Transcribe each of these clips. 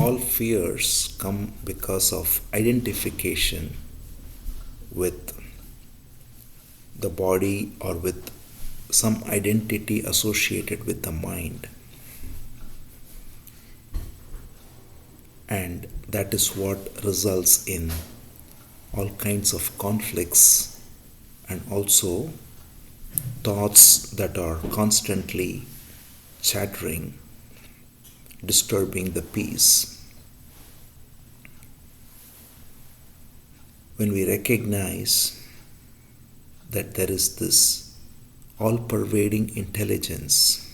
all fears come because of identification with the body or with some identity associated with the mind. And that is what results in all kinds of conflicts and also thoughts that are constantly chattering, disturbing the peace. When we recognize that there is this all-pervading intelligence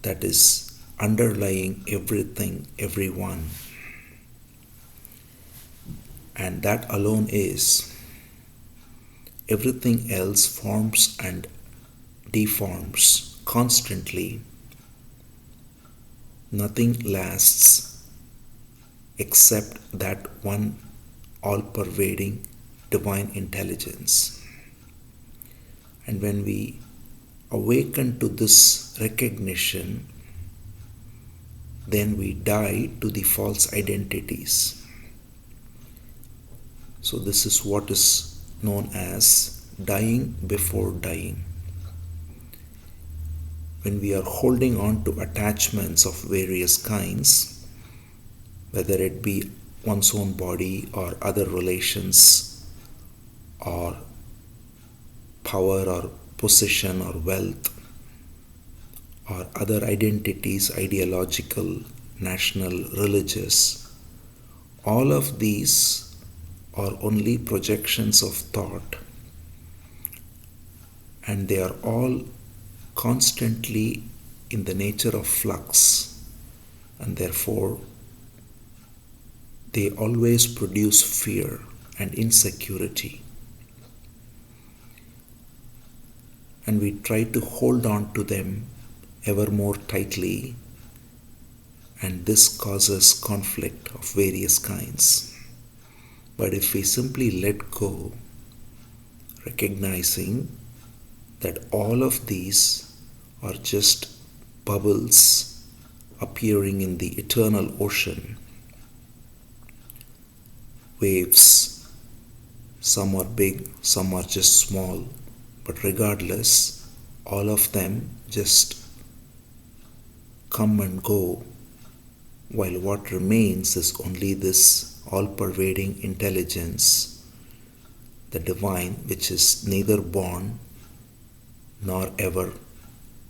that is underlying everything, everyone, and that alone is, everything else forms and deforms constantly. Nothing lasts except that one all-pervading divine intelligence. And when we awaken to this recognition, then we die to the false identities. So this is what is known as dying before dying. When we are holding on to attachments of various kinds, whether it be one's own body or other relations or power or position or wealth or other identities, ideological, national, religious, all of these are only projections of thought, and they are all constantly in the nature of flux, and therefore they always produce fear and insecurity. And we try to hold on to them ever more tightly, and this causes conflict of various kinds. But if we simply let go, recognizing that all of these are just bubbles appearing in the eternal ocean, waves, some are big, some are just small, but regardless, all of them just come and go, while what remains is only this all-pervading intelligence, the divine, which is neither born nor ever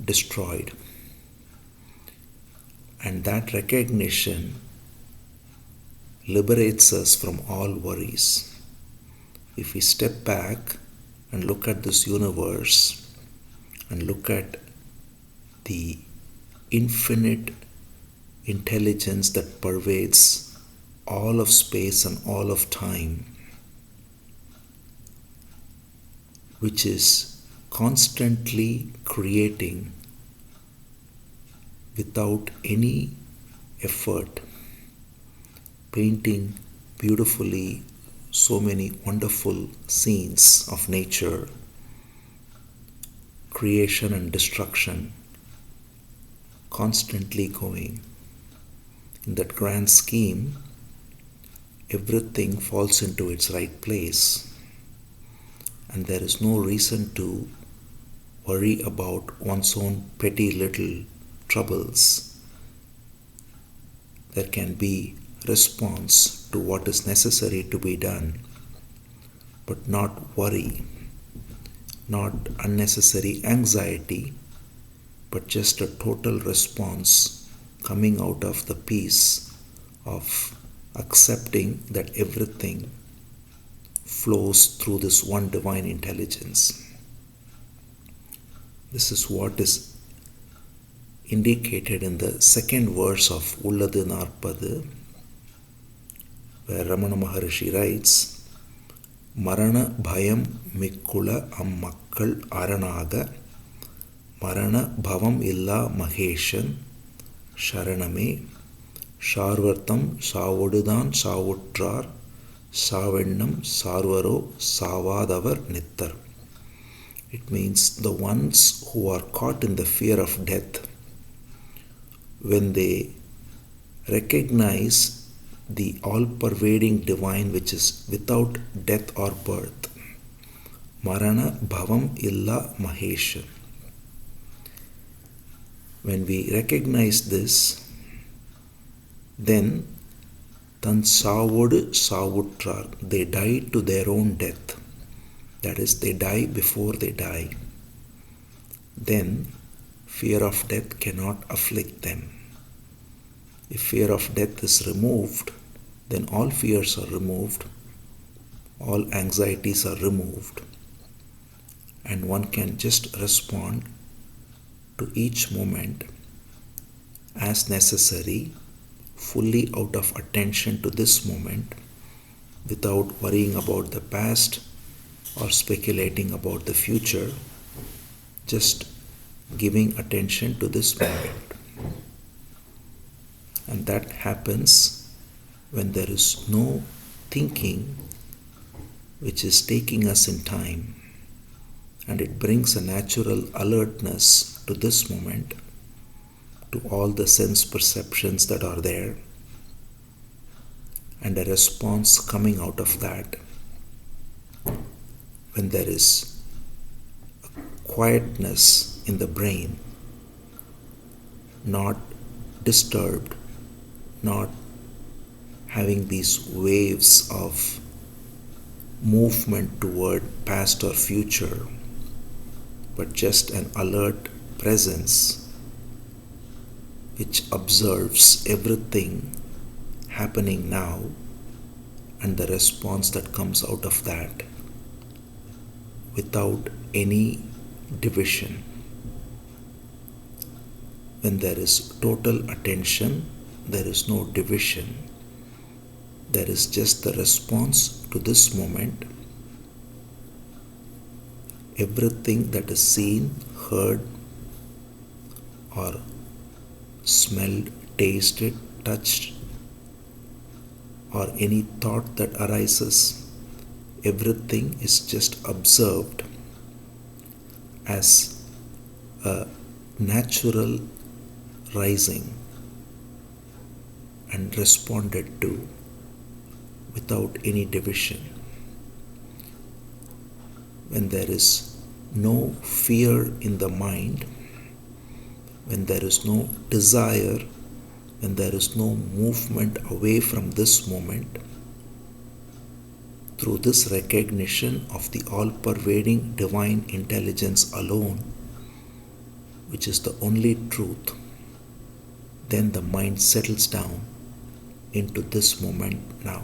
destroyed. And that recognition liberates us from all worries. If we step back and look at this universe and look at the infinite intelligence that pervades all of space and all of time, which is constantly creating without any effort, painting beautifully so many wonderful scenes of nature, creation and destruction, constantly going. In that grand scheme, everything falls into its right place, and there is no reason to worry about one's own petty little troubles. There can be response to what is necessary to be done, but not worry, not unnecessary anxiety, but just a total response coming out of the peace of accepting that everything flows through this one divine intelligence. This is what is indicated in the second verse of Ulladu Narpadu, where Ramana Maharishi writes, Marana bhayam mikkula ammakkal aranaga Marana bhavam illa maheshan sharaname Sharvartam Savodudan Savutrar Savennam Sarvaro Savadavar Nittar. It means the ones who are caught in the fear of death, when they recognize the all-pervading divine which is without death or birth. Marana Bhavam Illa Mahesha. When we recognize this, then Tan Savodu Savutrar, they die to their own death. That is, they die before they die. Then fear of death cannot afflict them. If fear of death is removed, then all fears are removed, all anxieties are removed, and one can just respond to each moment as necessary, fully out of attention to this moment, without worrying about the past or speculating about the future, just giving attention to this moment. And that happens when there is no thinking which is taking us in time, and it brings a natural alertness to this moment, to all the sense perceptions that are there, and a response coming out of that. When there is a quietness in the brain, not disturbed, not having these waves of movement toward past or future, but just an alert presence which observes everything happening now and the response that comes out of that without any division. When there is total attention, there is no division. There is just the response to this moment. Everything that is seen, heard, or smelled, tasted, touched, or any thought that arises, everything is just observed as a natural rising and responded to without any division. When there is no fear in the mind, when there is no desire, when there is no movement away from this moment, through this recognition of the all-pervading divine intelligence alone, which is the only truth, then the mind settles down into this moment now.